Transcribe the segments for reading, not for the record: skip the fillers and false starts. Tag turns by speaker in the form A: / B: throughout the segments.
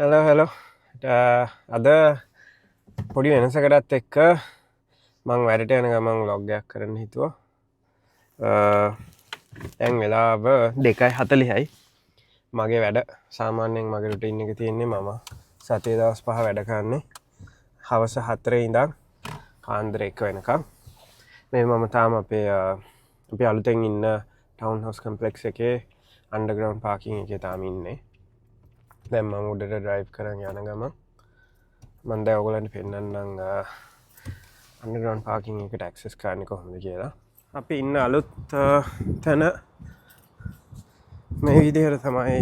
A: Hello අද පොඩි වෙනසකටත් එක්ක මං වැඩට යන ගමන් ලොග්ගයක් කරන්න හිතුව තැන් වෙලාව 2:40යි මගේ වැඩ සාමාන්‍යයෙන් මගේ රුටින් එක තියෙන්නේ මම සතිය දවස් 5 වැඩ කරන්නේ හවස 4 ඉඳන් කාන්දර 1 වෙනකම් මේ මම තාම අපේ අලුතෙන් ඉන්න ටවුන් හවුස් කම්ප්ලෙක්ස් එකේ අන්ඩර්ග්‍රවුන්ඩ් පාකින් එකේ තාම ඉන්නේ දැන් මම උඩට ඩ්‍රයිව් කරන් යන ගමන් මම දැන් ඔයගොල්ලන්ට පෙන්නන්නම් අන්ඩර්ග්‍රවුන්ඩ් පාකින් එකට ඇක්සස් කරන්නේ කොහොමද කියලා. අපි ඉන්න අලුත් තැන මේ විදිහට තමයි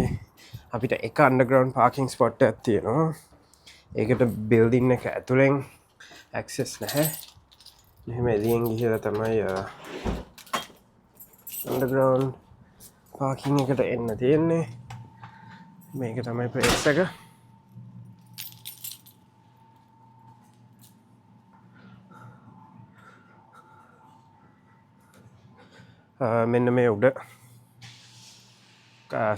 A: අපිට එක අන්ඩර්ග්‍රවුන්ඩ් පාකින් ස්පොට් එකක් තියෙනවා. ඒකට බිල්ඩින් එක ඇතුලෙන් ඇක්සස් නැහැ. මෙහෙම එළියෙන් ගිහලා තමයි අන්ඩර්ග්‍රවුන්ඩ් පාකින් එකට එන්න තියෙන්නේ. මේක තමයි ප්‍රේස් එක. මෙන්න මේ උඩ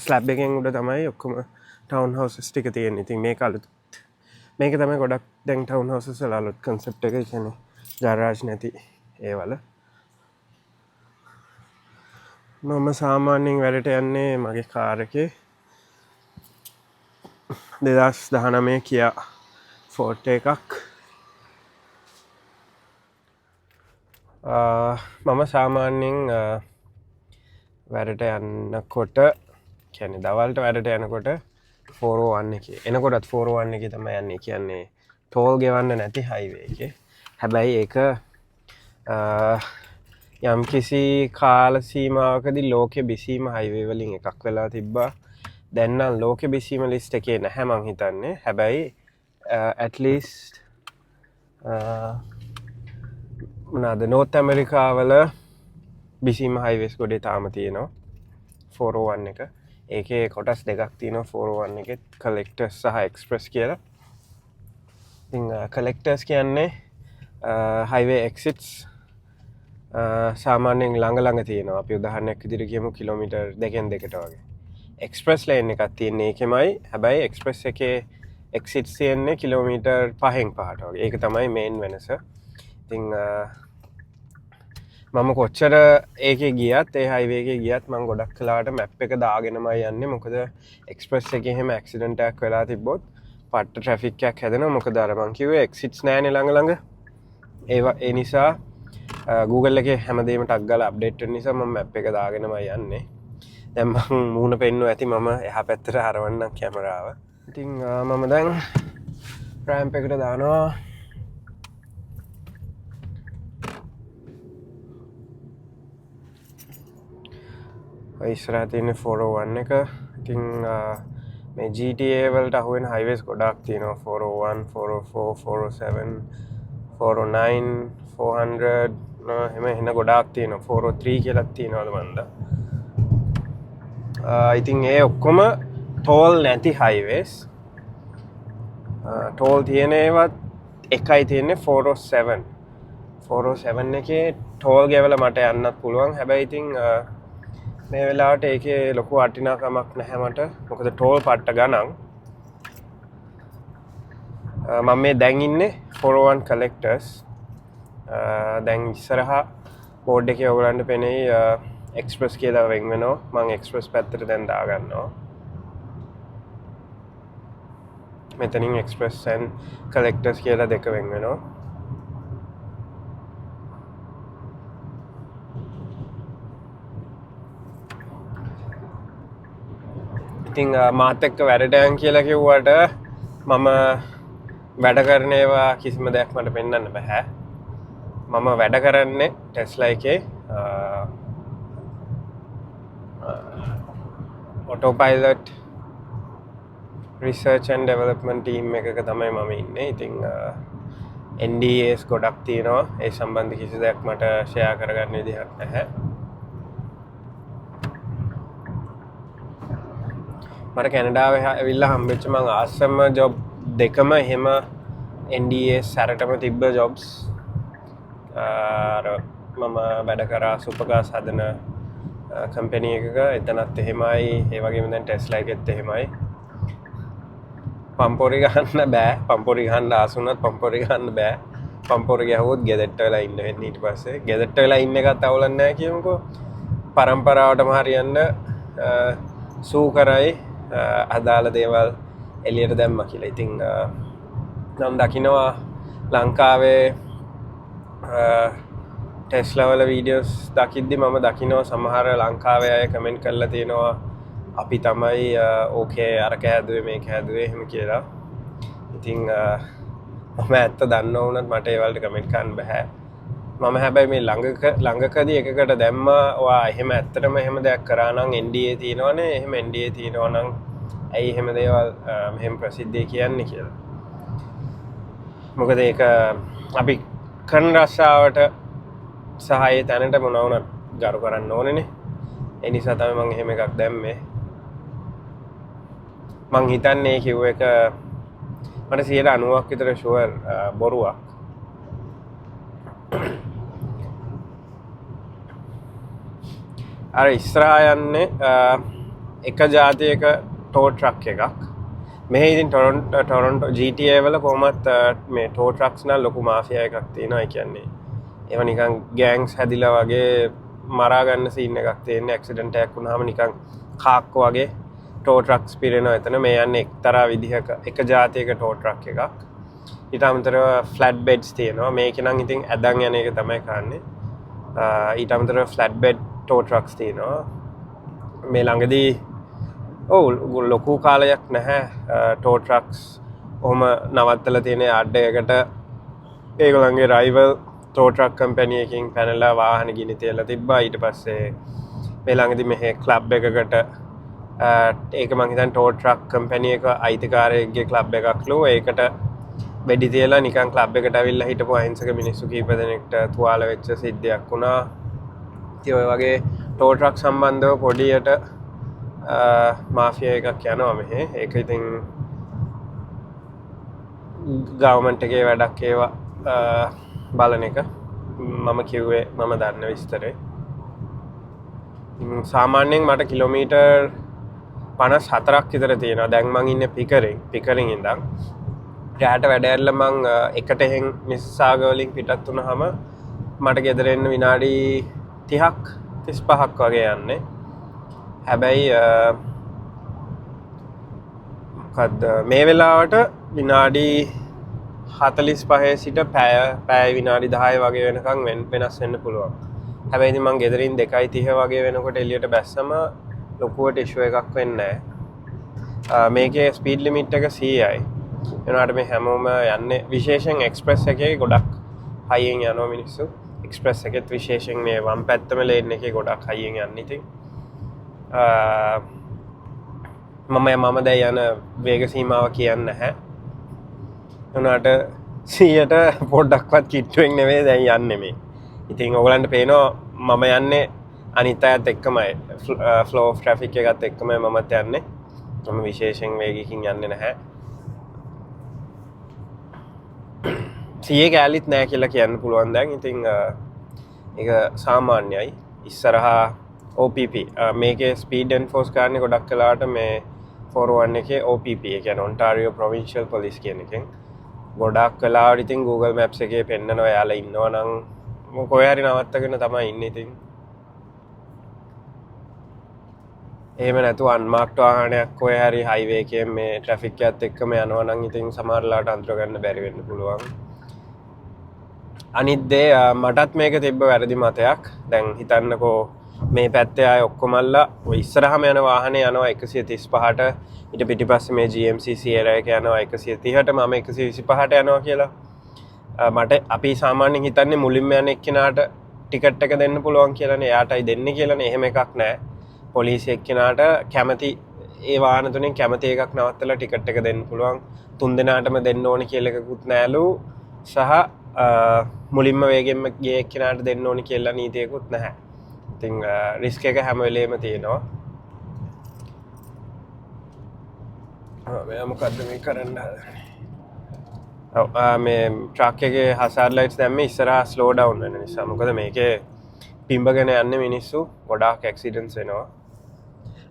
A: ස්ලැබ් එකෙන් උඩ තමයි ඔක්කොම ටවුන් හවුසස් ටික තියෙන්නේ. ඉතින් මේක අලුත් මේක තමයි ගොඩක් දැන් ටවුන් හවුසස් වල අලුත් කන්සෙප්ට් එක. කියන්නේ ගාරාජ් නැති ඒවල. මම සාමාන්‍යයෙන් වැඩට යන්නේ මගේ කාර් එකේ 2019 කියා ෆෝර්ට් එකක්. මම සාමාන්‍යයෙන් වැඩට යන්නකොට කියන්නේ දවල්ට වැඩට යනකොට 401 එකේ එනකොටත් 401 එකේ තමයි යන්නේ. කියන්නේ ටෝල් ගෙවන්න නැති හයිවේ එකේ. හැබැයි ඒක යම් කිසි කාල සීමාවකදී ලෝකෙ බිසීම හයිවේ වලින් එකක් වෙලා තිබ්බා. දැන් නම් ලෝකෙ බිසීම ලිස්ට් එකේ නැහැ මං හිතන්නේ. හැබැයි at least මොනවාද නෝර්ත් ඇමරිකාවල බිසීම හයිවේස් ගොඩේ තාම තියෙනවා 401 එක. ඒකේ කොටස් දෙකක් තියෙනවා 401 එකේ කලෙක්ටර්ස් සහ එක්ස්ප්‍රස් කියලා. ඉතින් කලෙක්ටර්ස් කියන්නේ හයිවේ එක්සිට්ස් සාමාන්‍යයෙන් ළඟ තියෙනවා. අපි උදාහරණයක් විදිහට කියමු කිලෝමීටර් 2කට වගේ. එක්ස්ප්‍රස් ලේන් එකක් තියෙන්නේ ඒකෙමයි. හැබැයි එක්ස්ප්‍රස් එකේ එක්සිට්ස් තියෙන්නේ කිලෝමීටර් 5න් 5ට වගේ. ඒක තමයි මේන් වෙනස. ඉතින් මම කොච්චර ඒකේ ගියත් ඒ හයිවේ එකේ ගියත් මම ගොඩක් වෙලාවට මැප් එක දාගෙනමයි යන්නේ. මොකද එක්ස්ප්‍රස් එකේ එහෙම ඇක්සිඩන්ට් එකක් වෙලා තිබ්බොත් පට්ට ට්‍රැෆික් එකක් හැදෙනවා. මොකද අර මං කිව්වේ එක්සිට්ස් නැහැනේ ළඟ. ඒ නිසා Google එකේ හැමදේම ටග් ගාලා අප්ඩේට් වෙන නිසා මම මැප් එක දාගෙනමයි යන්නේ. දැන් මම මූණ පෙන්නුව ඇති මම එහා පැත්තට හරවන්නම් කැමරාව. ඉතින් මම දැන් රෑම්ප් එකට දානවා. ඉස්සරහ තියෙන්නේ 401 එක. ඉතින් මේ GTA වලට අහුවෙන හයිවේස් ගොඩක් තියෙනවා. 401, 404, 407, 409, 400 එහෙම ගොඩාක් තියෙනවා. 403 කියලාත් තියෙනවද මන්ද. ඉතින් ඒ ඔක්කොම ටෝල් නැති හයිවේස්. ටෝල් තියෙන ඒවත් එකයි තියෙන්නේ 407. 407 එකේ ටෝල් ගෙවලා මට යන්නත් පුළුවන්. හැබැයි ඉතින් මේ වෙලාවට ඒකේ ලොකු වටිනාකමක් නැහැ මට. මොකද ටෝල් පට්ට ගණන්. මම මේ දැන් ඉන්නේ 401 කලෙක්ටර්ස්. දැන් ඉස්සරහා බෝඩ් එකේ ඔයගලන්ට පෙනෙයි එක්ස්ප්‍රස් කියලා වෙන් වෙනවා. මම එක්ස්ප්‍රස් පැත්තට දැන් දාගන්නවා. මෙතනින් එක්ස්ප්‍රස් and කලෙක්ටර්ස් කියලා දෙක වෙන් වෙනවා. ඉතින් මාත් එක්ක වැඩට යන් කියලා කිව්වට මම වැඩ කරන ඒවා කිසිම දෙයක් මට පෙන්වන්න බෑ. මම වැඩ කරන්නේ ටෙස්ලා එකේ auto pilot research and development team එකක තමයි මම ඉන්නේ. ඉතින් NDAs ගොඩක් තියෙනවා. ඒ සම්බන්ධ කිසි දෙයක් මට ෂෙයා කරගන්න විදිහක් නැහැ. මට කැනඩාවේ ඇවිල්ලා හම්බෙච්ච මං ආසම ජොබ් දෙකම එහෙම NDAs සැරටම තිබ්බ ජොබ්ස්. මම වැඩ කරා සුපර්කාර්ස් හදන කම්පැනි එකක. එතනත් එහෙමයි. ඒ වගේම දැන් ටෙස්ලා එකෙත් එහෙමයි. පම්පොරි ගන්න බෑ පම්පොරි ගන්න ආසුනත් පම්පොරි ගන්න බෑ පම්පොරි ගැහුවොත් ගෙදරට වෙලා ඉන්න වෙන්නේ ඊට පස්සේ ගෙදරට වෙලා ඉන්න එකත් අවුලක් නැහැ කියමුකෝ පරම්පරාවටම හරියන්න සූ කරයි අදාළ දේවල් එළියට දැම්මා කියලා. ඉතින් නම් දකින්නවා ලංකාවේ ටෙස්ලා වල වීඩියෝස් දකිද්දි මම දකින්නවා සමහර ලංකාවේ අය කමෙන්ට් කරලා තියෙනවා අපි තමයි ඕකේ අරක හැදුවේ මේක හැදුවේ එහෙම කියලා. ඉතින් මම ඇත්ත දන්න වුණත් මට ඒ වලට කමෙන්ට් කරන්න බෑ. මම හැබැයි මේ ළඟකදී එකකට දැම්මා ඔයා එහෙම ඇත්තටම එහෙම දෙයක් කරා නම් NDA තියෙනවනේ එහෙම NDA තියෙනවා නම් ඇයි එහෙම දේවල් මෙහෙම ප්‍රසිද්ධිය කියන්නේ කියලා. මොකද ඒක අපි කරන රස්සාවට සහ ඒ තැනට මොන වුණත් ගරු කරන්න ඕනේනේ. ඒ නිසා තමයි මම එහෙම එකක් දැම්මේ. මං හිතන්නේ කිව්ව එක මට 90% විතර ෂුවර් බොරුවක්. අර ඉස්සරහා යන්නේ එක ජාතියක ටෝ ට්‍රක් එකක්. මෙහෙ ඉතින් ටොරොන්ටෝ GTA වල කොහොමත් මේ ටෝ ට්‍රක්ස් නම් ලොකු මාෆියා එකක් තියෙනවා. ඒ කියන්නේ ඒවා නිකන් ගෑන්ග්ස් හැදිලා වගේ මරා ගන්න සීන් එකක් තියෙන්නේ. ඇක්සිඩන්ට් එකක් වුණාම නිකන් කාක්කෝ වගේ ටෝ ට්‍රක්ස් පිරෙනවා එතන. මේ යන්නේ එක්තරා විදිහක එක ජාතියක ටෝ ට්‍රක් එකක්. ඊට අමතරව ෆ්ලැට් බෙඩ්ස් තියෙනවා. මේක නම් ඉතින් ඇදන් යන එක තමයි කරන්නේ. ඊට අමතරව ෆ්ලැට් බෙඩ් ටෝ ට්‍රක්ස් තියෙනවා. මේ ළඟදී ලොකු කාලයක් නැහැ ටෝ ට්‍රක්ස් ඔහොම නවත්තලා තියෙන අඩ්ඩයකට ඒගොල්ලන්ගේ රයිවල් ටෝ ට්‍රක් කම්පැනි එකකින් පැනලා වාහන ගිනි තියලා තිබ්බා. ඊට පස්සේ මේ ළඟදී මෙහෙ ක්ලබ් එකකට ඒක මං හිතන්නේ ටෝ ට්‍රක් කම්පැනි එක අයිතිකාරයෙක්ගේ ක්ලබ් එකක්ලු. ඒකට වෙඩි තියලා නිකන් ක්ලබ් එකට ඇවිල්ලා හිටපු අහිංසක මිනිස්සු කීප දෙනෙක්ට තුවාල වෙච්ච සිද්ධියක් වුණා. ඉතින් ඔය වගේ ටෝ ට්‍රක් සම්බන්ධව පොඩියට මාෆියා එකක් යනවා මෙහෙ. ඒක ඉතින් ගවර්න්මන්ට් එකේ වැඩක් ඒවා බලන එක. මම කිව්වේ මම දන්න විස්තරේ. සාමාන්‍යයෙන් මට කිලෝමීටර් 54ක් විතර තියෙනවා. දැන් මං ඉන්නේ පිකරින් ඉඳන්. රැට වැඩ ඇරලා මං එකට එහෙන් මිස්සාග වලින් පිටත් වුණාම මට ගෙදර එන්න විනාඩි 30ක් 35ක් වගේ යන්නේ. හැබැයි මොකද්ද මේ වෙලාවට විනාඩි 45 සිට පැය විනාඩි 10 වගේ වෙනකන් වෙනස් වෙන්න පුළුවන්. හැබැයි ඉතින් මං ගෙදරින් 2:30 වගේ වෙනකොට එළියට බැස්සම ලොකුවට ඉෂුව එකක් වෙන්නේ නැහැ. මේකේ ස්පීඩ් ලිමිට් එක 100යි. එනවාට මේ හැමෝම යන්නේ විශේෂයෙන් එක්ස්ප්‍රස් එකේ ගොඩක් හයියෙන් යනවා මිනිස්සු. එක්ස්ප්‍රස් එකෙත් විශේෂයෙන් මේ වම් පැත්තම ලේන් එකේ ගොඩක් හයියෙන් යන්නේ. ඉතින් මම දැන් යන වේග සීමාව කියන්නේ නැහැ. එනවාට 100ට පොඩ්ඩක්වත් කිට්ටුවෙන් නෙවෙයි දැන් යන්නේ මේ. ඉතින් ඔයගලන්ට පේනවා මම යන්නේ අනිත් අයත් එක්කමයි ෆ්ලෝ ඔෆ් ට්‍රැෆික් එකත් එක්කමයි මමත් යන්නේ. මම විශේෂයෙන් වේගකින් යන්නේ නැහැ. 100 කැලිත් නැහැ කියලා කියන්න පුළුවන් දැන්. ඉතින් ඒක සාමාන්‍යයි. ඉස්සරහා OPP මේකේ ස්පීඩ් එන්ෆෝස් කරන්නේ ගොඩක් කලාට මේ 401 එකේ OPP ඒ කියන්නේ ඔන්ටාරියෝ ප්‍රොවින්ෂියල් පොලිස් කියන එකෙන්. ගොඩක් කලාවට ඉතින් Google Maps එකේ පෙන්නනවා එයාලා ඉන්නවා නම් කොහේ හරි නවත්තගෙන තමයි ඉන්නේ. ඉතින් එහෙම නැතුව අන්මාක්ට් වාහනයක් කොහේ හරි හයිවේ එකේ මේ ට්‍රැෆික් එකත් එක්කම යනවා නම් ඉතින් සමහරලාට අන්තර ගන්න බැරි වෙන්න පුළුවන්. අනිත් දේ මටත් මේක තිබ්බ වැරදි මතයක්. දැන් හිතන්නකෝ මේ පැත්තේ අය ඔක්කොමල්ලා ඔය ඉස්සරහම යන වාහනේ යනවා 135ට ඊට පිටිපස්සේ මේ GMC Sierra එක යනවා 130ට මම 125ට යනවා කියලා. මට අපි සාමාන්‍යයෙන් හිතන්නේ මුලින්ම යන එක්කෙනාට ටිකට් එක දෙන්න පුළුවන් කියලානේ. එයාටයි දෙන්නේ කියලානේ. එහෙම එකක් නැහැ. පොලිසිය එක්කෙනාට කැමති ඒ වාහන තුනෙන් කැමති එකක් නවත්තලා ටිකට් එක දෙන්න පුළුවන්. 3 දෙනාටම දෙන්න ඕනේ කියලා එකකුත් නැලු. සහ මුලින්ම වේගෙන්ම ගිය එක්කෙනාට දෙන්න ඕනේ කියලා නීතියකුත් නැහැ. ඉතින් රිස්ක් එක හැම වෙලේම තියෙනවා. මෙයා මොකද්ද මේ කරන්න හදන්නේ? මේ ට්‍රක් එකේ හසාර් ලයිට්ස් දැම්මේ ඉස්සරහා ස්ලෝ ඩවුන් වෙන නිසා. මොකද මේකේ පිම්බගෙන යන්නේ මිනිස්සු ගොඩාක් ඇක්සිඩන්ට්ස් වෙනවා.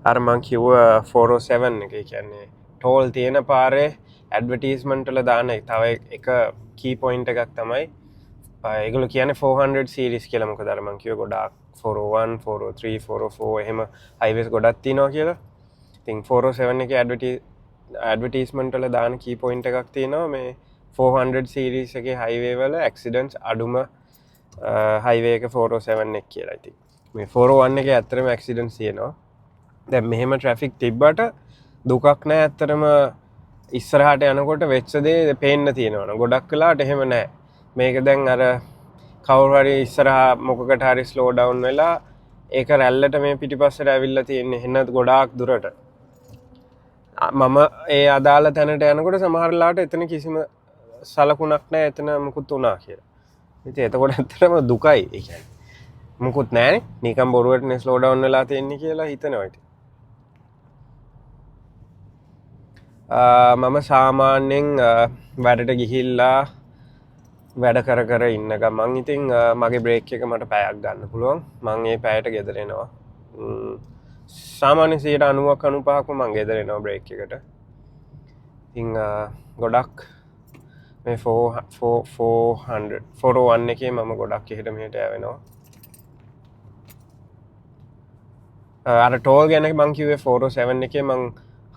A: අර මං කිව්ව 407 එක කියන්නේ ටෝල් තියෙන පාරේ ඇඩ්වර්ටයිස්මන්ට් වල දාන තව එක කී පොයින්ට් එකක් තමයි ඒගොල්ලෝ කියන්නේ 400 සීරීස් කියලා. මොකද අර මං කිව්ව ගොඩාක් 401 403 404 එහෙම හයිවේස් ගොඩක් තියෙනවා කියලා. ඉතින් 407 එකේ ඇඩ්වර්ටයිස්මන්ට් වල දාන කී පොයින්ට් එකක් තියෙනවා මේ 400 සීරීස් එකේ හයිවේ වල ඇක්සිඩන්ට්ස් අඩුම හයිවේ එක 407 එක කියලා. ඉතින් මේ 401 එකේ ඇත්තටම ඇක්සිඩන්ට්ස් තියෙනවා. දැන් මෙහෙම ට්‍රැෆික් තිබ්බට දුකක් නැහැ ඇත්තටම. ඉස්සරහට යනකොට වෙච්ච දේ පේන්න තියෙනවා. ගොඩක් වෙලාවට එහෙම නැහැ. මේක දැන් අර කවුරු හරි ඉස්සරහා මොකකට හරි ස්ලෝ ඩවුන් වෙලා ඒක රැල්ලට මේ පිටිපස්සට ඇවිල්ලා තියෙන්නේ එන්න ගොඩාක් දුරට. මම ඒ අදාළ තැනට යනකොට සමහර වෙලාවට එතන කිසිම සලකුණක් නැහැ එතන මුකුත් වුණා කියලා. ඉතින් එතකොට ඇත්තටම දුකයි. ඒ කියන්නේ මුකුත් නැහැනේ. නිකන් බොරුවටනේ ස්ලෝ ඩවුන් වෙලා තියෙන්නේ කියලා හිතනවා ඉතින්. මම සාමාන්‍යයෙන් වැඩට ගිහිල්ලා වැඩ කර ඉන්න ගමන් ඉතින් මගේ බ්‍රේක් එක මට පැයක් ගන්න පුළුවන්. මං ඒ පැයට ගෙදර එනවා. සාමාන්‍ය 90ක් 95ක්ම මං ගෙදර එනවා බ්‍රේක් එකට. ඉතින් ගොඩක් මේ 401 එකේ මම ගොඩක් එහෙට මෙහෙට යවෙනවා. අර ටෝල් ගැන මං කිව්වේ 407 එකේ මං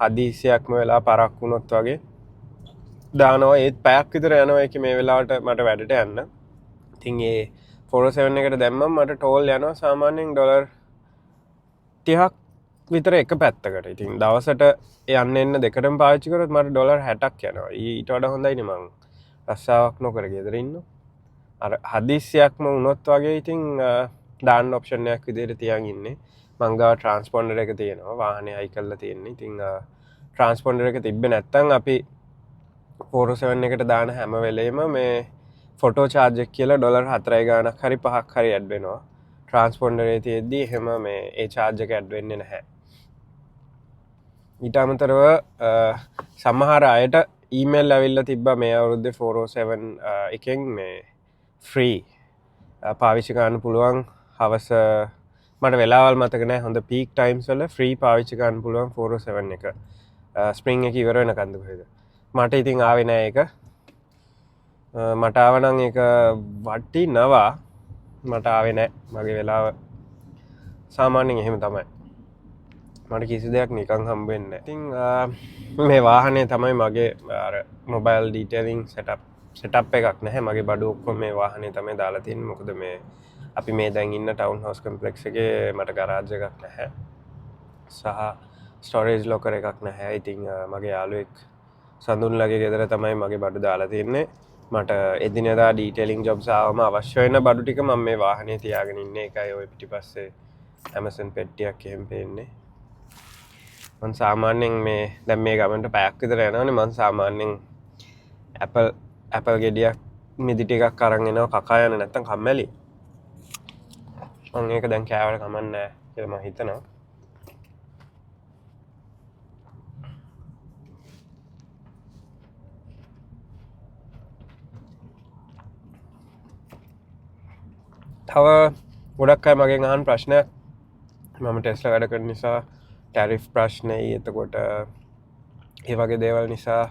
A: හදිසියක්ම වෙලා පරක් වුණොත් වගේ දානවා. ඒත් පැයක් විතර යනවා ඒක මේ වෙලාවට මට වැඩට යන්න. ඉතින් ඒ 407 එකට දැම්මම මට ටෝල් යනවා සාමාන්‍යයෙන් ඩොලර් 30ක් විතර එක පැත්තකට. ඉතින් දවසට යන්න එන්න දෙකටම පාවිච්චි කරොත් මට ඩොලර් 60ක් යනවා. ඊට වඩා හොඳයිනේ මං රස්සාවක් නොකර ගෙදර ඉන්නවා. අර හදිසියක්ම වුණොත් වගේ ඉතින් දාන්න ඔප්ෂන් එකක් විදිහට තියන් ඉන්නේ. මං ගාව ට්‍රාන්ස්පොන්ඩර් එක තියෙනවා. වාහනේ අයි කරලා තියෙන්නේ. ඉතින් ට්‍රාන්ස්පොන්ඩර් එක තිබ්බේ නැත්නම් අපි 407 එකට දාන හැම වෙලේම මේ ෆොටෝ චාර්ජ් එක කියලා ඩොලර් 4 ගාණක් හරි 5ක් හරි ඇඩ් වෙනවා. ට්‍රාන්ස්පොන්ඩරේ තියෙද්දි එහෙම මේ ඒ චාර්ජ් එක ඇඩ් වෙන්නේ නැහැ. ඊට අමතරව සමහර අයට ඊමේල් ඇවිල්ලා තිබ්බා මේ අවුරුද්දේ 407 එකෙන් මේ ෆ්‍රී පාවිච්චි කරන්න පුළුවන්. හවස මට වෙලාවල් මතක නැහැ. හොඳ පීක් ටයිම්ස් වල ෆ්‍රී පාවිච්චි කරන්න පුළුවන් 407 එක. ස්ප්‍රින්ග් එක ඉවර වෙනකන්ද කොහෙද. මට ඉතින් ආවේ නෑ ඒක. මට ආව නම් ඒක වටිනවා. මට ආවේ නෑ. මගේ වෙලාව සාමාන්‍යයෙන් එහෙම තමයි. මට කිසි දෙයක් නිකන් හම්බ වෙන්නේ නෑ. ඉතින් මේ වාහනේ තමයි මගේ අර මොබයිල් ඩීටේලින් සෙටප් එකක් නැහැ. මගේ බඩු ඔක්කොම මේ වාහනේ තමයි දාලා තියෙන්නේ. මොකද මේ අපි මේ දැන් ඉන්න ටවුන් හවුස් කම්ප්ලෙක්ස් එකේ මට ගරාජ් එකක් නැහැ. සහ ස්ටෝරේජ් ලොකර් එකක් නැහැ. ඉතින් මගේ යාළුවෙක් සඳුන්ලගේ ගෙදර තමයි මගේ බඩු දාලා තියෙන්නේ. මට එදිනෙදා ඩීටේලින් ජොබ්ස් ආවම අවශ්‍ය වෙන බඩු ටික මම මේ වාහනේ තියාගෙන ඉන්නේ. ඒකයි ඔය පිටිපස්සේ Amazon පෙට්ටියක් එහෙම පේන්නේ. මම සාමාන්‍යයෙන් මේ දැන් මේ ගමන්ට පැයක් විතර යනවනේ. මම සාමාන්‍යයෙන් Apple ගෙඩියක් මිදි ටිකක් අරන් එනවා. කකා යන නැත්තම් කම්මැලි. මම ඒක දැන් කෑවට කමක් නැහැ කියලා මම හිතනවා. තව ගොඩක් අය මගෙන් අහන ප්‍රශ්නයක්. මම ටෙස්ලා වැඩ කරන නිසා ටැරිෆ් ප්‍රශ්නයි. එතකොට ඒ වගේ දේවල් නිසා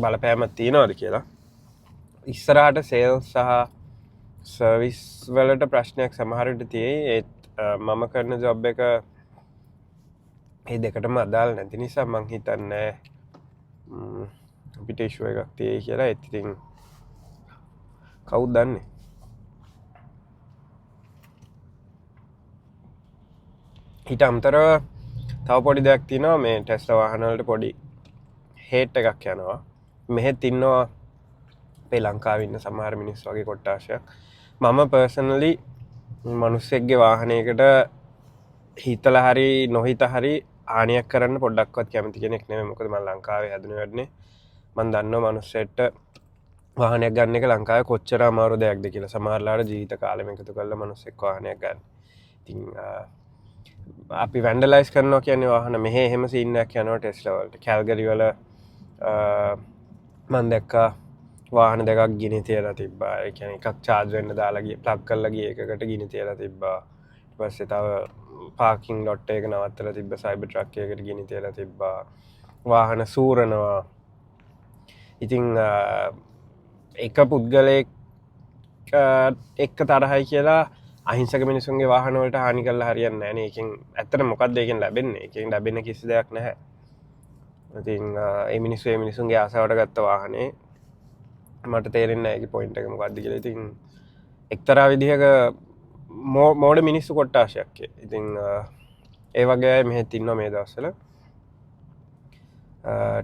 A: බලපෑමක් තියනවාද කියලා. ඉස්සරහට සේල්ස් සහ සර්විස් වලට ප්‍රශ්නයක් සමහර විට තියෙයි. ඒත් මම කරන ජොබ් එක ඒ දෙකටම අදාළ නැති නිසා මං හිතන්නේ අපිට ඉෂුව එකක් තියෙයි කියලා. ඒත් ඉතින් කවුද දන්නේ. ඊට අමතරව තව පොඩි දෙයක් තියෙනවා. මේ ටෙස්ලා වාහන වලට පොඩි හේට් එකක් යනවා. මෙහෙත් ඉන්නවා අපේ ලංකාවේ ඉන්න සමහර මිනිස්සු වගේ කොට්ටාශයක්. මම පර්සනලි මිනිස්සෙක්ගේ වාහනයකට හිතලා හරි නොහිත හරි හානියක් කරන්න පොඩ්ඩක්වත් කැමති කෙනෙක් නෙමෙයි. මොකද මම ලංකාවේ හැදුනේ වැඩනේ. මම දන්නවා මිනිස්සෙට වාහනයක් ගන්න එක ලංකාවේ කොච්චර අමාරු දෙයක්ද කියලා. සමහරලාට ජීවිත කාලෙම එකතු කරලා මිනිස්සෙක් වාහනයක් ගන්න. ඉතින් අපි වැන්ඩලයිස් කරනවා කියන්නේ වාහන මෙහෙ එහෙම සීන් එකක් යනවා ටෙස්ලා වලට. කැල්ගරි වල මම දැක්කා වාහන දෙකක් ගිනි තියලා තිබ්බා. ඒ කියන්නේ එකක් charge වෙන්න දාලා ගිය ප්ලග් කරලා ගිය එකකට ගිනි තියලා තිබ්බා. ඊට පස්සේ තව පාකින් ලොට් එක නවත්තලා තිබ්බ සයිබර් ට්‍රක් එකකට ගිනි තියලා තිබ්බා. වාහන සූරනවා. ඉතිං එක පුද්ගලයෙක් එක්ක තරහයි කියලා අහිංසක මිනිසුන්ගේ වාහනවලට හානි කල්ල හරියන්න ෑන එකින් ඇත්තට මොකක්ද ඒකින් ලැබෙන්නේ එකින් ලැබෙන කිසි දෙයක් නැහැ. ඉතින් ඒ මිනිස්සේ මිනිසුන්ගේ ආසාවට ගත්ත වාහනේ මට තේරෙන්න ඇකි පොයින්ට එක මොකක්ද කියලා. ඉතින් එක්තරා විදිහක මෝඩ මිනිස්සු කොට්ටාශයක්කේ. ඉතිං ඒ වගේ මෙහෙත් ඉන්න මේ දවස්සල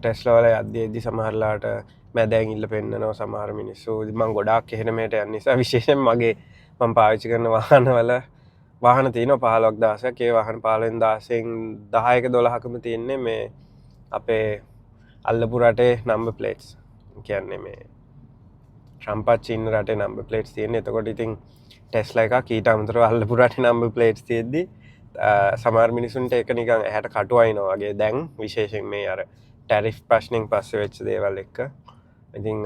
A: ටෙස්ලවල අධ්‍යේදදි සමහරලාට මැදැන් ඉල්ල පෙන්න්නනව සමහර මිනිස්සු මං ගොඩක් එහෙනමට නිසා විශේෂෙන් මගේ මං පාවිච්චි කරන වාහනවල වාහන තියන 15ක් දාසක ඒ වාහන 15 10ක 12කම තියෙන්නේ මේ අපේ අල්ලපු රටේ නම්බර් ප්ලේට්ස් කියන්නේ මේ ට්‍රම්පත් චීන රටේ නම්බර් ප්ලේට්ස් තියෙන්නේ. එතකොට ඉතින් ටෙස්ලා එකක් ඊට අමතරව අල්ලපු රටේ නම්බර් ප්ලේට්ස් තියෙද්දි සමහර මිනිසුන්ට ඒක නිකන් ඇහැට කටුවයිනවා වගේ දැන් විශේෂයෙන් මේ අර ටැරිෆ් ප්‍රශ්නෙන් පස්සේ වෙච්ච දේවල් එක්ක. ඉතින්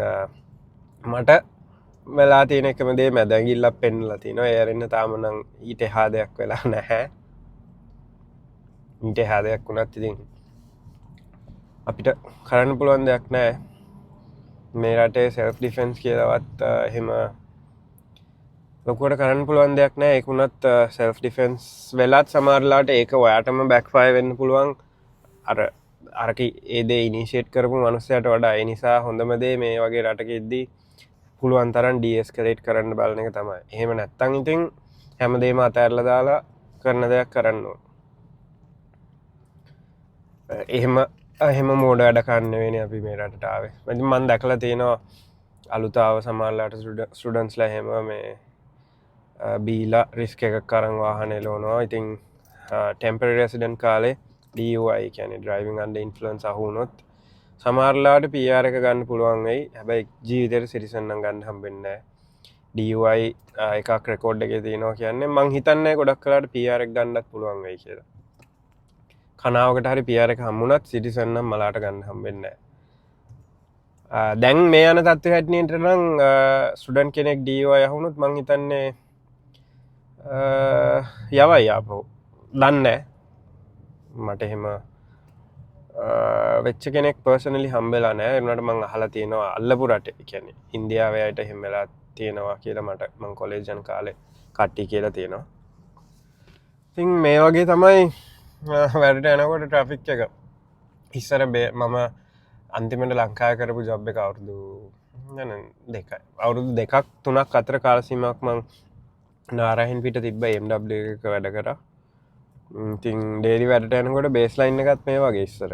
A: මට වෙලා තියෙන එකම දේ මැදැඟිල්ලක් පෙන්නලා තිනවා. ඒ අරින්න තාම නම් ඊට එහා දෙයක් වෙලා නැහැ. ඊට එහා දෙයක් වුණත් ඉතින් අපිට කරන්න පුළුවන් දෙයක් නැහැ. මේ රටේ සෙල්ෆ් ඩිෆෙන්ස් කියලාවත් එහෙම ලොකුවට කරන්න පුළුවන් දෙයක් නැහැ. ඒක උනත් සෙල්ෆ් ඩිෆෙන්ස් වෙලත් සමහරලාට ඒක ඔයාටම බෑක්ෆයර් වෙන්න පුළුවන්. අරක ඒ දේ ඉනිෂিয়েට් කරපු මනුස්සයට වඩා. ඒ නිසා හොඳම දේ මේ වගේ රටක ඉද්දී පුළුවන් තරම් ඩීඑස්කලේට් කරන්න බලන එක තමයි. එහෙම නැත්තම් ඉතින් හැමදේම අතහැරලා දාලා කරන දෙයක් කරන්න ඕන. එහෙම මෝඩ වැඩ කරන්න වෙන්නේ අපි මේ රටට ආවේ. ඉතින් මම දැකලා තියෙනවා අලුත ආව සමහරලාට ස්ටුඩන්ට්ස්ලා එහෙම මේ බීලා රිස්ක් එකක් අරන් වාහන එලවනවා. ඉතින් ටෙම්පරරි රෙසිඩන්ට් කාලේ DUI කියන්නේ ඩ්‍රයිවිං අන්ඩර් ඉන්ෆ්ලුවන්ස් අහු වුණොත් සමහරලාට PR එක ගන්න පුළුවන් වෙයි. හැබැයි ජීවිතේට සිටිසන් නම් ගන්න හම්බෙන්නේ නැහැ. DUI එකක් රෙකෝඩ් එකේ තියෙනවා කියන්නේ මං හිතන්නේ ගොඩක් කලාට PR එක ගන්නත් පුළුවන් වෙයි කියලා. කනාවකට හරි PR එක හම්බුණත් සිටිසන් නම් මලාට ගන්න හම්බෙන්නේ නැහැ. දැන් මේ යන තත්ත්වය හැටියට නම් ස්ටුඩන්ට් කෙනෙක් DUI අහුනොත් මං හිතන්නේ යවයි ආපහු. දන්නේ මට එහෙම වෙච්ච කෙනෙක් පර්සනලි හම්බෙලා නෑ. ඒ වුණාට මං අහලා තියෙනවා අල්ලපු රටේ කියන්නේ ඉන්දියාවේ අයට එහෙම වෙලා තියෙනවා කියලා මට මං කොලේජ් යන කාලේ කට්ටිය කියලා තියෙනවා. ඉතින් මේ වගේ තමයි වැඩට යනකොට ට්‍රැෆික් එක. ඉස්සර මම අන්තිමට ලංකාවේ කරපු ජොබ් එක අවුරුදු දෙකක් තුනක් අතර කාල සීමාවක් මං නාරහෙන් පිට තිබ්බ MW එක වැඩ කරා. ඉතින් ඩේලි වැඩට යනකොට බේස් ලයින් එකත් මේ වගේ ඉස්සර.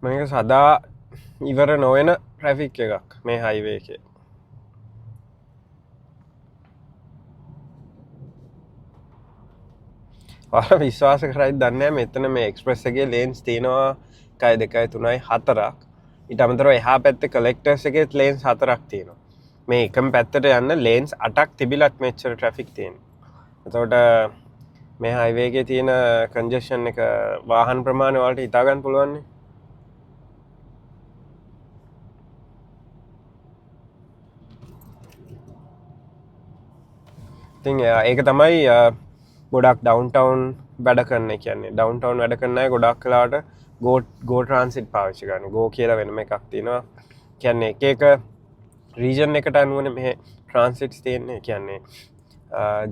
A: මේක සදා ඉවර නොවන ට්‍රැෆික් එකක් මේ හයිවේ එකේ. ඔයාලා විශ්වාස කරයිද දන්නේ නැහැ මෙතන මේ එක්ස්ප්‍රස් එකේ ලේන්ස් තියෙනවා 1 2 3 4ක්. ඊට අමතරව එහා පැත්තේ කලෙක්ටර්ස් එකේ ලේන්ස් 4ක් තියෙනවා. මේ එකම පැත්තට යන්න ලේන්ස් 8ක් තිබිලත් මෙච්චර ට්‍රැෆික් තියෙනවා. එතකොට මේ හයිවේ එකේ තියෙන කන්ජෙෂන් එක වාහන ප්‍රමාණය වලට හිතා ගන්න පුළුවන් නේ. ඉතින් ඒක තමයි ගොඩක් ඩවුන්ටවුන් වැඩ කරන්න කියන්නේ. ඩවුන්ටවුන් වැඩ කරන අය ගොඩක් කලාට ගෝ ට්‍රාන්සිට් පාවිච්චි කරනවා. ගෝ කියලා වෙනම එකක් තියෙනවා. කියන්නේ එක රීජන් එකට අනුවනේ මේ ට්‍රාන්සිට්ස් තියෙන්නේ. කියන්නේ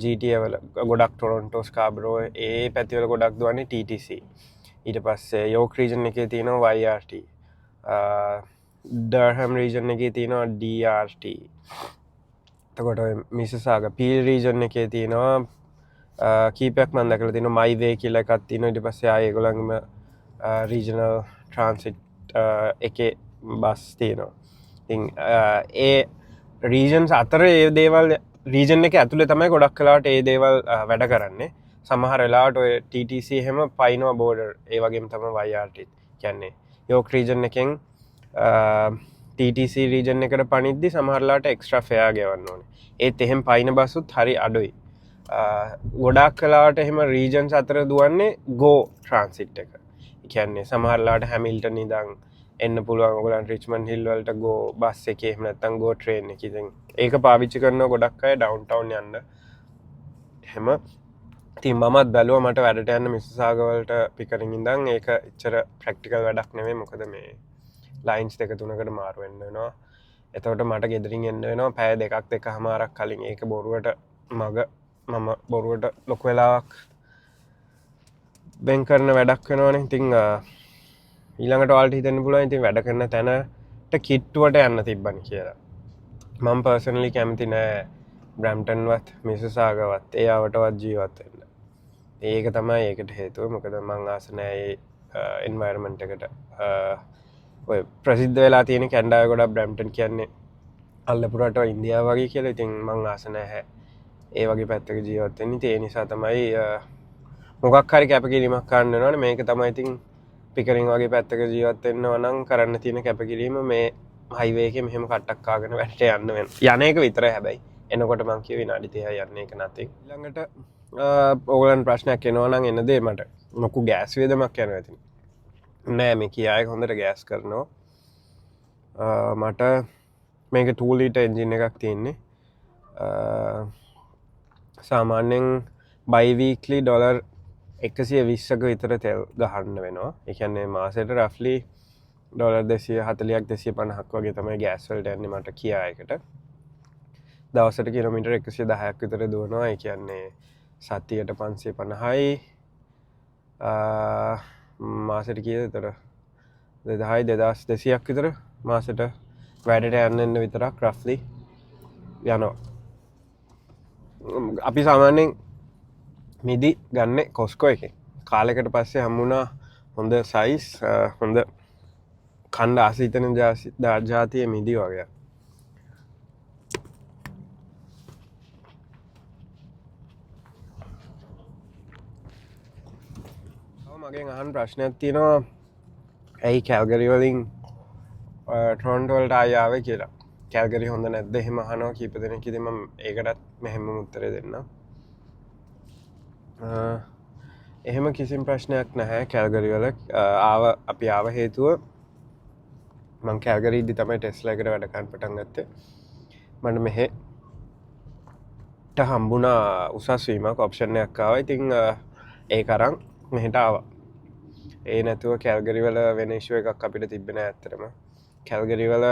A: GTA වල ගොඩක් ටොරොන්ටෝ ස්කාබරෝ ඒ පැතිවල ගොඩක් දුවන්නේ TTC. ඊට පස්සේ යෝක් රීජන් එකේ තියෙනවා YRT. ඩර්හම් රීජන් එකේ තියෙනවා DRT. එතකොට මිසසාග පීල් රීජන් එකේ තියෙනවා කීපයක් මම දැකලා තියෙනවා මයිවේ කියලා එකක් තියෙනවා. ඊට පස්සේ ආයේ ඒගොල්ලන්ගේම රීජනල් ට්‍රාන්සිට් එකේ බස් තියෙනවා. ඉතින් ඒ රීජන්ස් අතර ඒ දේවල් රීජන් එක ඇතුලේ තමයි ගොඩක් කලාවට ඒ දේවල් වැඩ කරන්නේ. සමහර වෙලාවට ඔය TTC එහෙම පයින්නවා බෝඩර්. ඒ වගේම තමයි YRT. කියන්නේ යෝක් රීජන් එකෙන් TTC රීජන් එකට පනිද්දි සමහරලාට එක්ස්ට්‍රා ෆෙයා ගෙවන්න ඕනේ. ඒත් එහෙම පයින් බස්සුත් හරි අඩුයි. ගොඩක් කලාවට එහෙම රීජන්ස් අතර දුවන්නේ ගෝ ට්‍රාන්සිට් එක. කියන්නේ සමහරලාට හැමිල්ටන් ඉඳන් එන්න පුළුවන් ඔයගලන් රිච්මන්ඩ් හිල් වලට ගෝ බස් එකේ එහෙම නැත්නම් ගෝ ට්‍රේන් එකේ. ඉතින් ඒක පාවිච්චි කරනවා ගොඩක් අය ඩවුන්ටවුන් යන්න. එහෙම ඉතින් මමත් බැලුවා මට වැඩට යන්න මිසිසාගා වලට පිකරින් ඉඳන් ඒක එච්චර ප්‍රැක්ටිකල් වැඩක් නෙමෙයි. මොකද මේ ලයින්ස් දෙක තුනකට මාරු වෙන්න වෙනවා. එතකොට මට ගෙදරින් එන්න වෙනවා පැය දෙකක් දෙකමාරක් කලින්. ඒක බොරුවට මග මම බොරුවට ලොකු වෙලාවක් බෙන් කරන වැඩක් වෙනවනේ. ඉතින් ඊළඟට ඔයාලට හිතෙන්න පුළුවන් ඉතින් වැඩ කරන තැනට කිට්ටුවට යන්න තිබ්බනේ කියලා. මම පර්සනලි කැමති නෑ බ්‍රැම්ටන්වත් මිසිසාගාවත් ඒ අවටවත් ජීවත් වෙන්න. ඒක තමයි ඒකට හේතුව. මොකද මං ආස නෑ ඒ එන්වයරන්මන්ට් එකට. ඔය ප්‍රසිද්ධ වෙලා තියෙන කැනඩාව ගොඩක් බ්‍රැම්ටන් කියන්නේ අල්ලපුරට ඉන්දියාව වගේ කියලා. ඉතින් මං ආස නැහැ ඒ වගේ පැත්තක ජීවත් වෙන්න. ඉතින් ඒ නිසා තමයි මොකක් හරි කැපකිරීමක් කරන්න වෙනවනේ. මේක තමයි ඉතින් පිකරින් වගේ පැත්තක ජීවත් වෙනවා නම් කරන්න තියෙන කැපකිරීම මේ හයිවේ එකේ මෙහෙම කට්ටක් කාගෙන වැඩට යන්න වෙන. යන එක විතරයි හැබැයි. එනකොට මං කිව්වේ විනාඩි 30යි යන්නේ ඒක නැතිනම්. ඊළඟට ඕගලන් ප්‍රශ්නයක් එනවා නම් එන දේ මට මොකු ගෑස් වියදමක් යනවා ඉතින්. නෑ මේ කියායක හොඳට ගෑස් කරනවා. මට මේක 2 ලීටර් එන්ජින් එකක් තියෙන්නේ. සාමාන්‍යයෙන් බයිවීක්ලි ඩොලර් 120ක විතර තෙල් ගහන්න වෙනවා. ඒ කියන්නේ මාසෙට රෆ්ලි ඩොලර් 240ක් 250ක් වගේ තමයි ගෑස් වලට යන්නේ මට කියායකට. දවසට කිලෝමීටර් 110ක් විතර දුවනවා. ඒ කියන්නේ සතියට 550යි. මාසෙට කීයද එතකොට 2200ක් විතර මාසෙට වැඩට යන්න විතරක් රෆ්ලි යනවා. අපි සාමාන්‍යයෙන් මිදි ගන්න කොස්කෝ එකේ. කාලෙකට පස්සේ හම්බුණා හොඳ සයිස් හොඳ කණ්ඩ ආසිතන ජාතිය මිදි වගේ. මගෙන් අහන ප්‍රශ්නයක් තියෙනවා ඇයි කැල්ගරි වලින් ටොරොන්ටෝ වලට ආයෙ ආවේ කියලා. කැල්ගරි හොඳ නැද්ද එහෙම අහනවා කීප දෙනෙක්. ඉතින් මම ඒකටත් මෙහෙම උත්තරේ දෙන්නම්. එහෙම කිසිම ප්‍රශ්නයක් නැහැ කැල්ගරි වල. අපි ආව හේතුව මං කැල්ගරි ඉදි තමයි ටෙස්ලා එකට වැඩ කරන්න පටන් ගත්තේ. මට මෙහෙට හම්බුණා උසස් වීමක් ඔප්ෂන් එකක් ආවා. ඉතින් ඒක අරන් මෙහෙට ආවා. ඒ නැතුව කැල්ගරි වල වෙන ඉෂුව එකක් අපිට තිබ්බේ නෑ ඇත්තටම. කැල්ගරි වල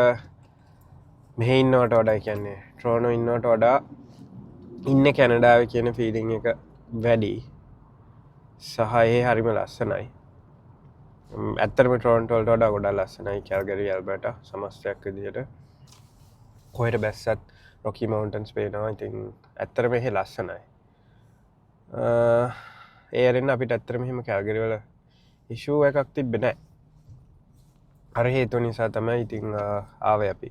A: මෙහෙ ඉන්නවට වඩා කියන්නේ ටොරොන්ටෝ ඉන්නවට වඩා ඉන්න කැනඩාවේ කියන ෆීලිං එක වැඩි. සහ ඒ හරිම ලස්සනයි. ඇත්තටම ටොරොන්ටෝ වලට වඩා ගොඩක් ලස්සනයි කැල්ගරි ඇල්බර්ටා සමස්තයක් විදිහට. කොහෙට බැස්සත් රොකි මවුන්ටන්ස් පේනවා. ඉතින් ඇත්තටම මෙහෙ ලස්සනයි. ඒ අරින්න අපිට ඇත්තටම මෙහෙම කැල්ගරි වල ඉෂුව එකක් තිබ්බේ නෑ. අර හේතුව නිසා තමයි ඉතින් ආවේ අපි.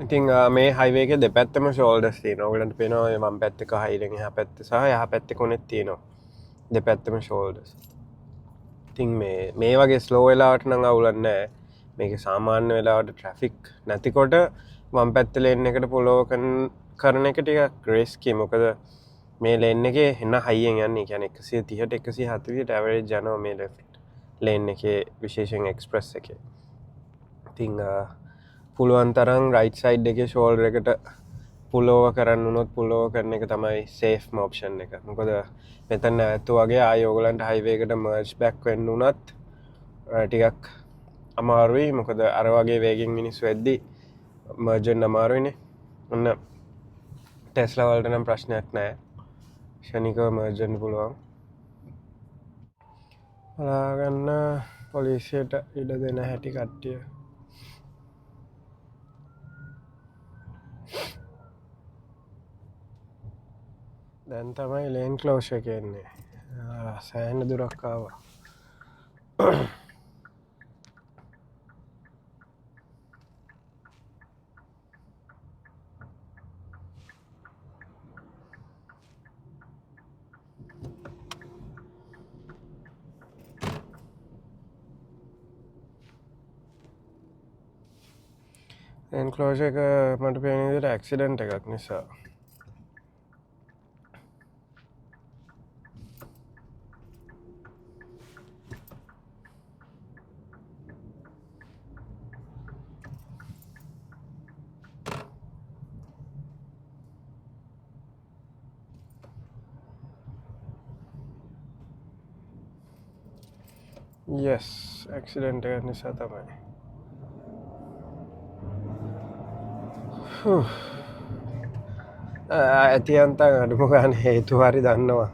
A: ඉතින් මේ හයිවේ එකේ දෙපැත්තම ෂෝල්ඩර්ස් තියෙනවා. ඔයගලන්ට පේනවා මේ වම් පැත්තේ කහිරෙන් එහා පැත්තේ සහ යහ පැත්තේ කොනෙත් තියෙනවා. දෙපැත්තම ෂෝල්ඩර්ස්. ඉතින් මේ වගේ ස්ලෝ වෙලාවට නම් අවුලක් නැහැ. මේක සාමාන්‍ය වෙලාවට ට්‍රැෆික් නැතිකොට වම් පැත්තේ ලේන් එකට ෆලෝ කරන එක ටිකක් රිස්කි. මොකද මේ ලේන් එකේ එන හයියෙන් යන්නේ. කියන්නේ 130ට 140ට ඇවරේජ් යනවා මේ ලෙෆ්ට් ලේන් එකේ විශේෂයෙන් එක්ස්ප්‍රස් එකේ. ඉතින් පුළුවන් තරම් රයිට් සයිඩ් එකේ ෂෝල්ඩර් එකට පුලෝව කරන්න උනොත් පුලෝව කරන එක තමයි සේෆ්ම ඔප්ෂන් එක. මොකද මෙතන නැවතු වගේ ආයෙ ඔයගලන්ට හයිවේ එකට මර්ජ් බෑක් වෙන්න උනත් ටිකක් අමාරුයි. මොකද අර වගේ වේගෙන් මිනිස්සු එද්දි මර්ජ් වෙන්න අමාරුයිනේ. ඔන්න ටෙස්ලා වලට නම් ප්‍රශ්නයක් නැහැ. ෂණිකව මර්ජ් වෙන්න පුළුවන්. බලාගන්න පොලිසියට ඉඩ දෙන හැටි කට්ටිය. දැන් තමයි ලේන් ක්ලෝස් එක එන්නේ. සෑහෙන දුරක් ආවා. ලේන් ක්ලෝස් එක මට පේන විදිහට ඇක්සිඩන්ට් එකක් නිසා. yes accident එක නිසා තමයි ඇතියන්තන් අඩුම ගන්න හේතු හරි දන්නවා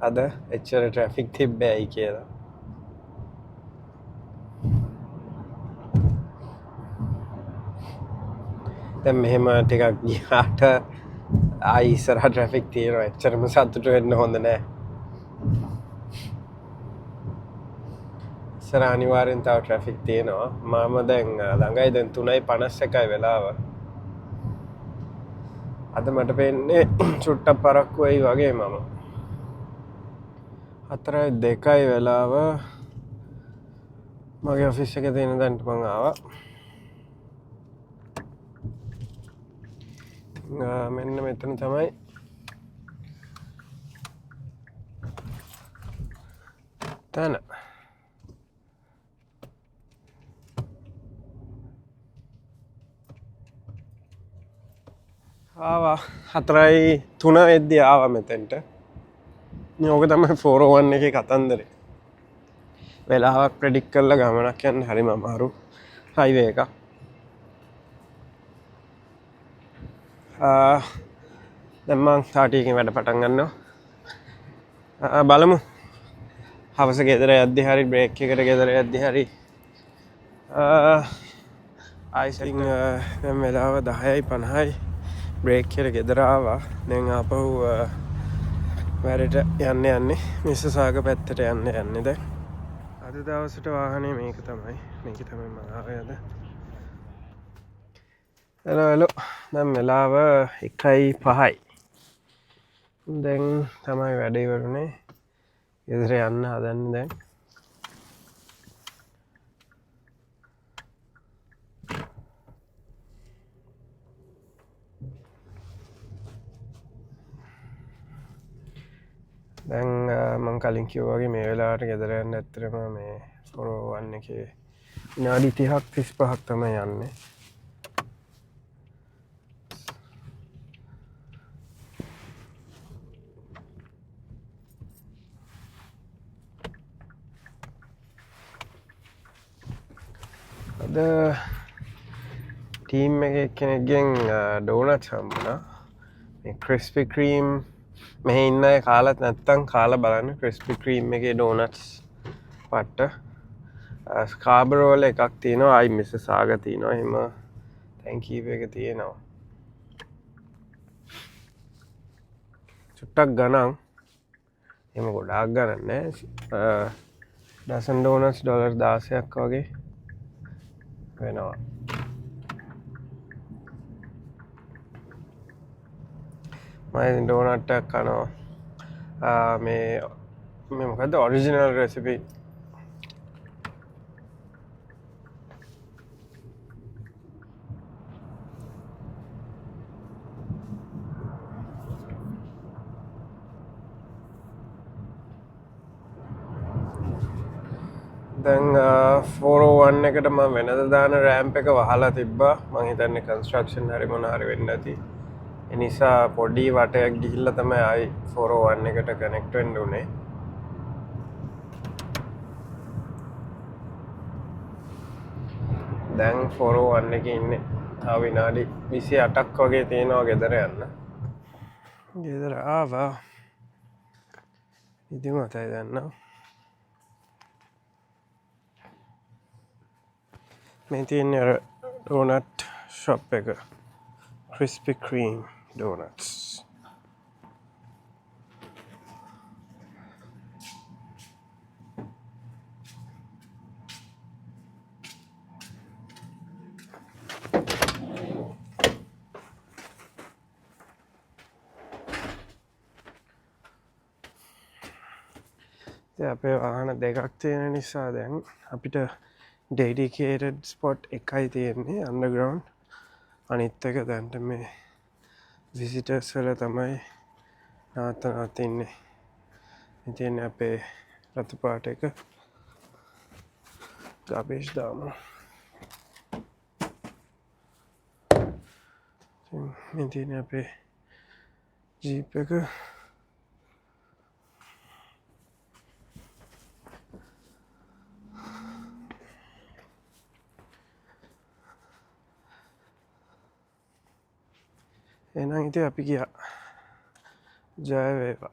A: අද එච්චර ට්‍රැෆික් තිබ්බැයි කියලා දැන් මෙහෙම ටිකක් ගියාට ආයි ඉස්සරහ ට්‍රැෆික් තියෙනවා එච්චරම සතුටු වෙන්න හොඳ නෑ ඉස්සර අනිවාර්යෙන් තව ට්‍රැෆික් තියෙනවා මම දැන් ළඟයි දැන් 3:51යි වෙලාව අද මට පේන්නේ චුට්ටක් පරක්කු වෙයි වගේ මම 4:02යි වෙලාව මගේ ඔෆිස් එකේ තියෙන තැනට මං ආවා මෙන්න මෙතන තමයි තැන ආවා 4:03 වෙද්දී ආවා මෙතෙන්ට ඕක තමයි 401 එකේ කතන්දරේ වෙලාවක් ප්‍රෙඩික්ට් කරලා ගමනක් යන්න හරිම අමාරු හයිවේ එකක් දැන් මං තාටියකින් වැඩ පටන් ගන්නවා බලමු හවස ගෙදර යද්දි හරි බ්‍රේක් එකට ගෙදර යද්දි හරි ආයිසින් දැන් වෙලාව 10:50යි බ්‍රේක් එකට ගෙදර ආවා දැන් ආපහු වැඩට යන්නේ මිස්සසාග පැත්තට යන්නේ දැන් අද දවසට වාහනේ මේක තමයි මම ආවේ අද හෙලෝ දැන් වෙලාව 1:05යි දැන් තමයි වැඩ ඉවරුනේ ගෙදර යන්න හදන්නේ දැන් මං කලින් කිව්වා වගේ මේ වෙලාවට ගෙදර යන්න ඇත්තටම මේ 401 එකේ විනාඩි 30ක් 35ක් තමයි යන්නේ අද ටීම් කෙනෙක්ගෙන් ඩෝනට්ස් හම්බුණා මේ ක්‍රිස්පි ක්‍රීම් මෙහෙ ඉන්න අය කාලත් නැත්තම් කාලා බලන්න ක්‍රිස්පි ක්‍රීම් එකේ ඩෝනට්ස් පට්ට ස්කාබරෝල එකක් තියෙනවා අයි මිස්සසාග තියෙනවා එහෙම තැන් කීප එක තියෙනවා චුට්ටක් ගණන් එහෙම ගොඩාක් ගණන් නෑ ඩසන් ඩෝනට්ස් ඩොලර් 16ක් වගේ වෙනවා මම ඩෝනට් එකක් කනවා මේ මොකද්ද ඔරිජිනල් රෙසිපි දැන් 401 එකට මම වෙනද දාන රෑම්ප් එක වහලා තිබ්බා මම හිතන්නේ කන්ස්ට්‍රක්ෂන් හරි මොන හරි වෙන්න ඇති ඒ නිසා පොඩි වටයක් ගිහිල්ලා තමයි ආයි 401 එකට කනෙක්ට් වෙන්න උනේ දැන් 401 එකේ ඉන්නේ තව විනාඩි 28ක් වගේ තියෙනවා ගෙදර යන්න ගෙදර ආවා ඉතින් මතයි දන්නවා මේ තියෙන්නේ අර ඩෝනට් ෂොප් එක ක්‍රිස්පි ක්‍රීම් ඩෝනට්ස් අපේ වාහන දෙකක් තියෙන නිසා දැන් අපිට ඩෙඩිකේටඩ් ස්පොට් එකයි තියෙන්නේ අන්ඩර්ග්‍රවුන්ඩ් අනිත් එක දැන්ට මේ විසිටර්ස් වල තමයි නවතින්නේ ඉතින් අපේ රතු පාට එක ගාබේජ් දාමු ඉතින් අපේ ජීප් එක එහෙනම් ඉතින් අපි ගියා. ජය වේවා.